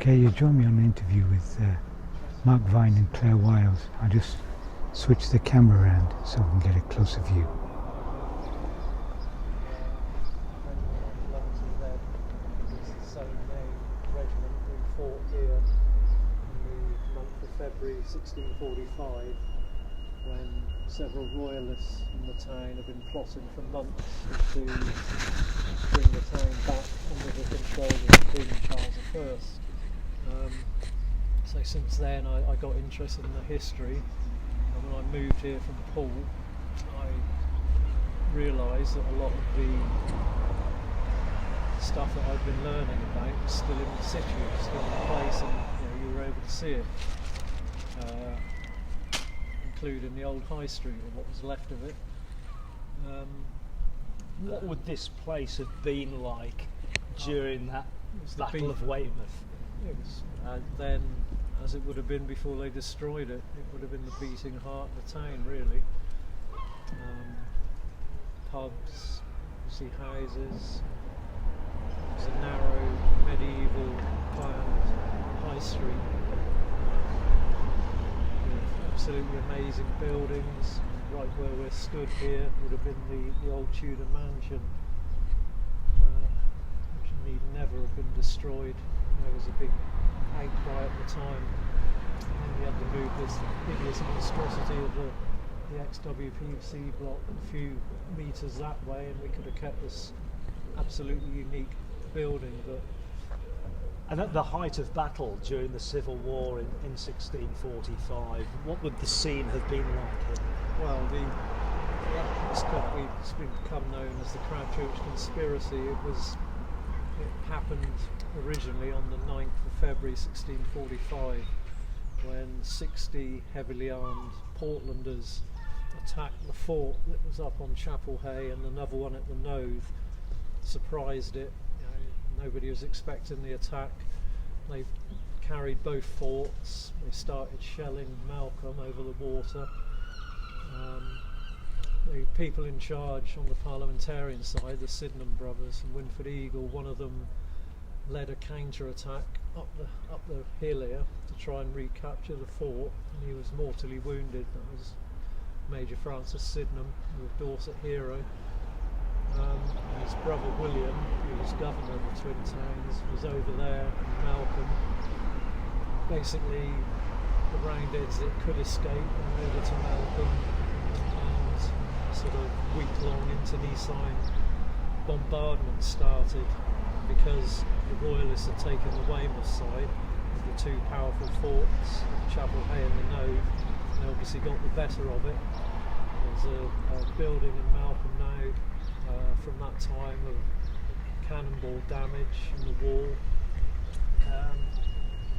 Okay, you join me on an interview with Mark Vine and Claire Wiles. I'll just switch the camera around so we can get a closer view. Fought here in the month of February 1645, when several royalists in the town have been plotting for months to bring the town back under the control of King Charles I. So since then I got interested in the history, and when I moved here from Poole I realised that a lot of the stuff that I've been learning about was still in situ, still in place, and you were able to see it, including the old high street, or what was left of it. What would this place have been like during that Battle of Weymouth? It was then, as it would have been before they destroyed it, it would have been the beating heart of the town, really. Pubs, obviously houses. It was a narrow, medieval planned high street with absolutely amazing buildings. Right where we're stood here would have been the old Tudor mansion, which need never have been destroyed. There was a big outcry at the time, and then we had to move this hideous monstrosity of the ex-WPC block a few metres that way, and we could have kept this absolutely unique building. But and at the height of battle during the Civil War in 1645, what would the scene have been like here? Well, it's become known as the Crown Church Conspiracy. It happened originally on the 9th of February 1645, when 60 heavily armed Portlanders attacked the fort that was up on Chapel Hay and another one at the Nove. Surprised it. Nobody was expecting the attack. They carried both forts. They started shelling Malcolm over the water. The people in charge on the parliamentarian side, the Sydenham brothers and Winford Eagle, one of them led a counter-attack up the hill here to try and recapture the fort, and he was mortally wounded. That was Major Francis Sydenham, the Dorset hero. And his brother William, who was governor of the Twin Towns, was over there in Malcolm. Basically, the Roundheads that could escape went over to Malcolm, and sort of week-long internecine bombardment started, because the Royalists had taken the Weymouth side of the two powerful forts, Chapel Hay and the Nove. They obviously got the better of it. There's a building in Malcolm now from that time of cannonball damage in the wall.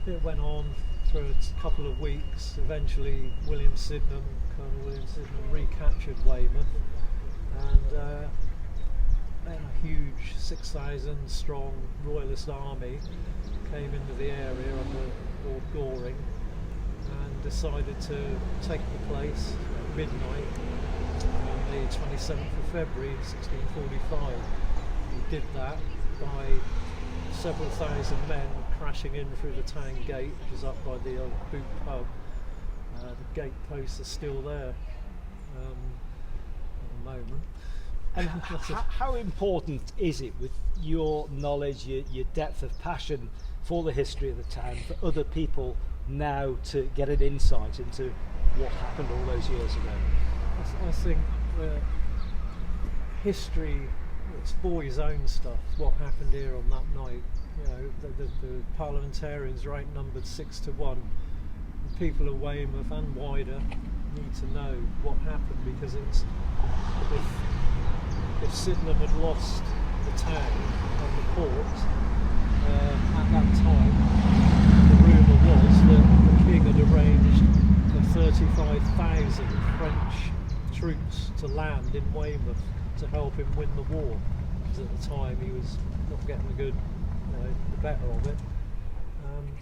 It went on for a couple of weeks. Eventually Colonel William Sydenham recaptured Weymouth, and then a huge 6,000 strong Royalist army came into the area under Lord Goring and decided to take the place at midnight on the 27th of February 1645. We did that by several thousand men crashing in through the town gate, which is up by the old boot pub. The gate posts are still there at the moment. And how important is it, with your knowledge, your depth of passion for the history of the town, for other people now to get an insight into what happened all those years ago? I think history, it's boys' own stuff, what happened here on that night. The parliamentarians are outnumbered 6-1. The people of Weymouth and wider need to know what happened, because it's if Sydenham had lost the town and the port at that time, the rumour was that the king had arranged for 35,000 French troops to land in Weymouth to help him win the war, because at the time he was not getting the better of it.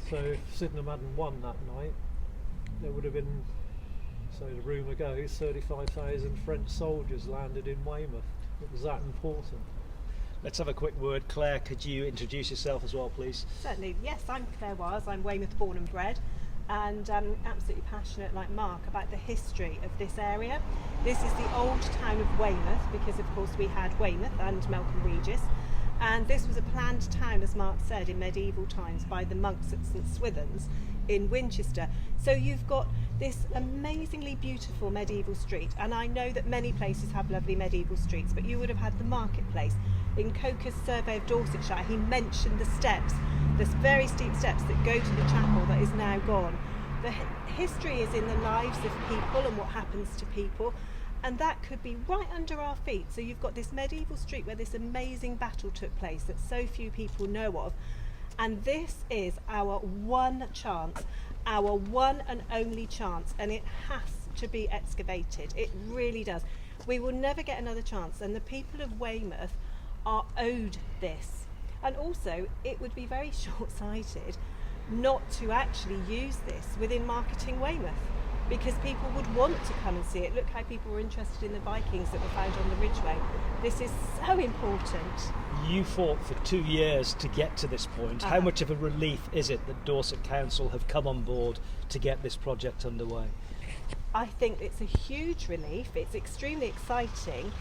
So if Sydenham hadn't won that night, there would have been, so the rumour goes, 35,000 French soldiers landed in Weymouth. It was that important. Let's have a quick word. Claire, could you introduce yourself as well, please? Certainly, yes, I'm Claire Wiles, I'm Weymouth born and bred, and I'm absolutely passionate, like Mark, about the history of this area. This is the old town of Weymouth, because of course we had Weymouth and Melcombe Regis, and this was a planned town, as Mark said, in medieval times by the monks at St Swithin's in Winchester. So you've got this amazingly beautiful medieval street, and I know that many places have lovely medieval streets, but you would have had the marketplace. In Coker's survey of Dorsetshire, he mentioned the steps, the very steep steps that go to the chapel that is now gone. The history is in the lives of people and what happens to people, and that could be right under our feet. So you've got this medieval street where this amazing battle took place that so few people know of, and this is our one chance, our one and only chance, and it has to be excavated. It really does. We will never get another chance, and the people of Weymouth are owed this. And also, it would be very short-sighted not to actually use this within marketing Weymouth, because people would want to come and see it. Look how people were interested in the Vikings that were found on the Ridgeway. This is so important. You fought for 2 years to get to this point. How much of a relief is it that Dorset Council have come on board to get this project underway? I think it's a huge relief. It's extremely exciting.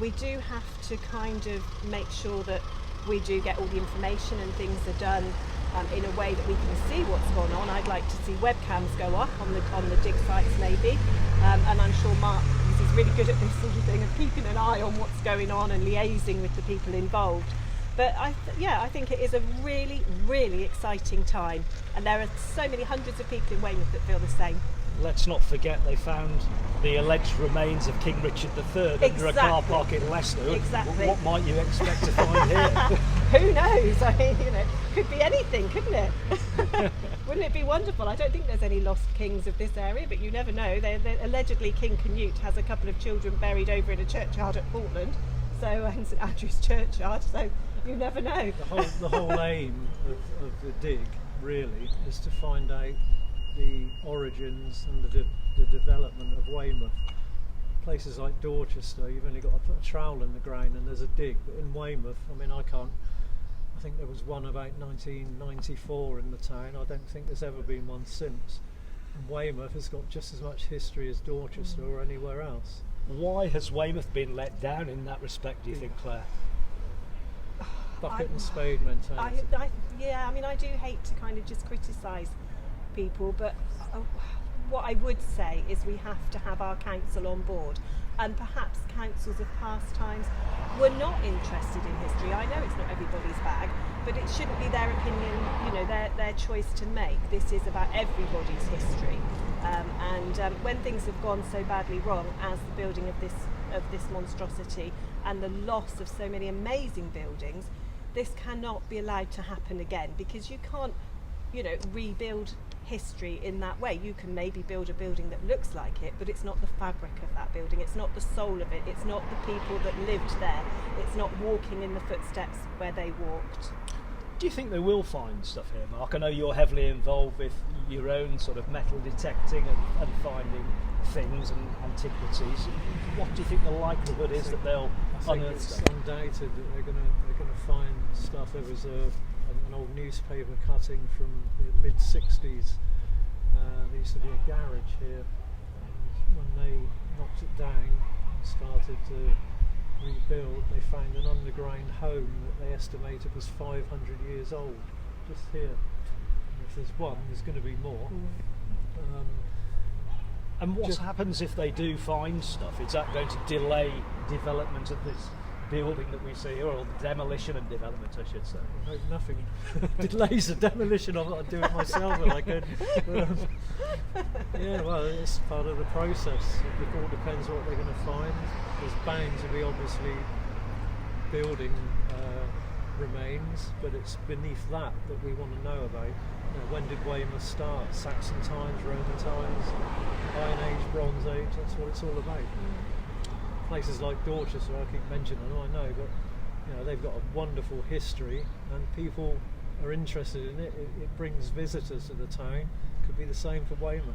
We do have to kind of make sure that we do get all the information and things are done in a way that we can see what's going on. I'd like to see webcams go up on the dig sites maybe, and I'm sure Mark, because he's really good at this sort of thing, of keeping an eye on what's going on and liaising with the people involved. But I think it is a really, really exciting time, and there are so many hundreds of people in Weymouth that feel the same. Let's not forget they found the alleged remains of King Richard III under a car park in Leicester. Exactly. What might you expect to find here? Who knows? I mean, could be anything, couldn't it? Wouldn't it be wonderful? I don't think there's any lost kings of this area, but you never know. They're allegedly King Canute has a couple of children buried over in a churchyard at Portland, so in St Andrew's churchyard. So you never know. The whole aim of the dig really is to find out the origins and the development of Weymouth. Places like Dorchester, you've only got to put a trowel in the ground and there's a dig, but in Weymouth, I mean, I think there was one about 1994 in the town. I don't think there's ever been one since. And Weymouth has got just as much history as Dorchester or anywhere else. Why has Weymouth been let down in that respect, do you think, Claire? Bucket and spade mentality. I do hate to kind of just criticise people, but what I would say is we have to have our council on board, and perhaps councils of past times were not interested in history. I know it's not everybody's bag, but it shouldn't be their opinion, their choice to make. This is about everybody's history, and when things have gone so badly wrong as the building of this monstrosity and the loss of so many amazing buildings, this cannot be allowed to happen again, because you can't rebuild history in that way. You can maybe build a building that looks like it, but it's not the fabric of that building, it's not the soul of it, it's not the people that lived there, it's not walking in the footsteps where they walked. Do you think they will find stuff here, Mark? I know you're heavily involved with your own sort of metal detecting and finding things and antiquities. What do you think the likelihood is that they'll unearth It's stuff? undoubted that they're going to find stuff. There was an old newspaper cutting from the mid-60s. There used to be a garage here, and when they knocked it down and started to rebuild, they found an underground home that they estimated was 500 years old, just here. And if there's one, there's going to be more. And what happens if they do find stuff? Is that going to delay development of this building that we see here, or the demolition and development, I should say? I hope nothing delays the demolition of it. I'd do it myself if I could. Yeah, well, it's part of the process. It all depends what they're going to find. There's bound to be obviously building remains, but it's beneath that we want to know about. When did Weymouth start? Saxon times, Roman times, Iron Age, Bronze Age, that's what it's all about. Places like Dorchester, I keep mentioning, I know, but they've got a wonderful history and people are interested in it. It brings visitors to the town. Could be the same for Weymouth.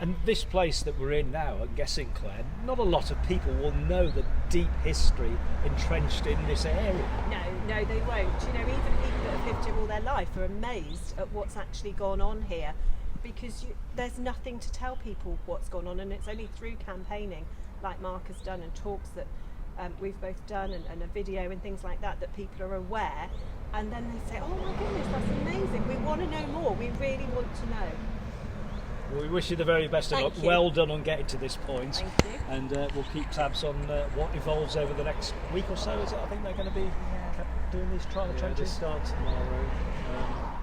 And this place that we're in now, I'm guessing, Claire, not a lot of people will know the deep history entrenched in this area. No, they won't. You know, even people that have lived here all their life are amazed at what's actually gone on here, because there's nothing to tell people what's gone on, and it's only through campaigning, like Mark has done, and talks that we've both done, and a video and things like that, that people are aware, and then they say, oh my goodness, that's amazing, we want to know more, we really want to know. Well, we wish you the very best of luck. Thank you. Well done on getting to this point. Thank you. And we'll keep tabs on what evolves over the next week or so, is it? I think they're going to be doing these trial They trenches. start tomorrow.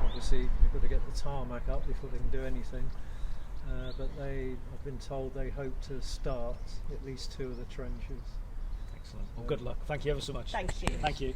Obviously, you've got to get the tarmac up before they can do anything. But I've been told they hope to start at least 2 of the trenches. Excellent. Well, good luck. Thank you ever so much. Thank you. Thank you.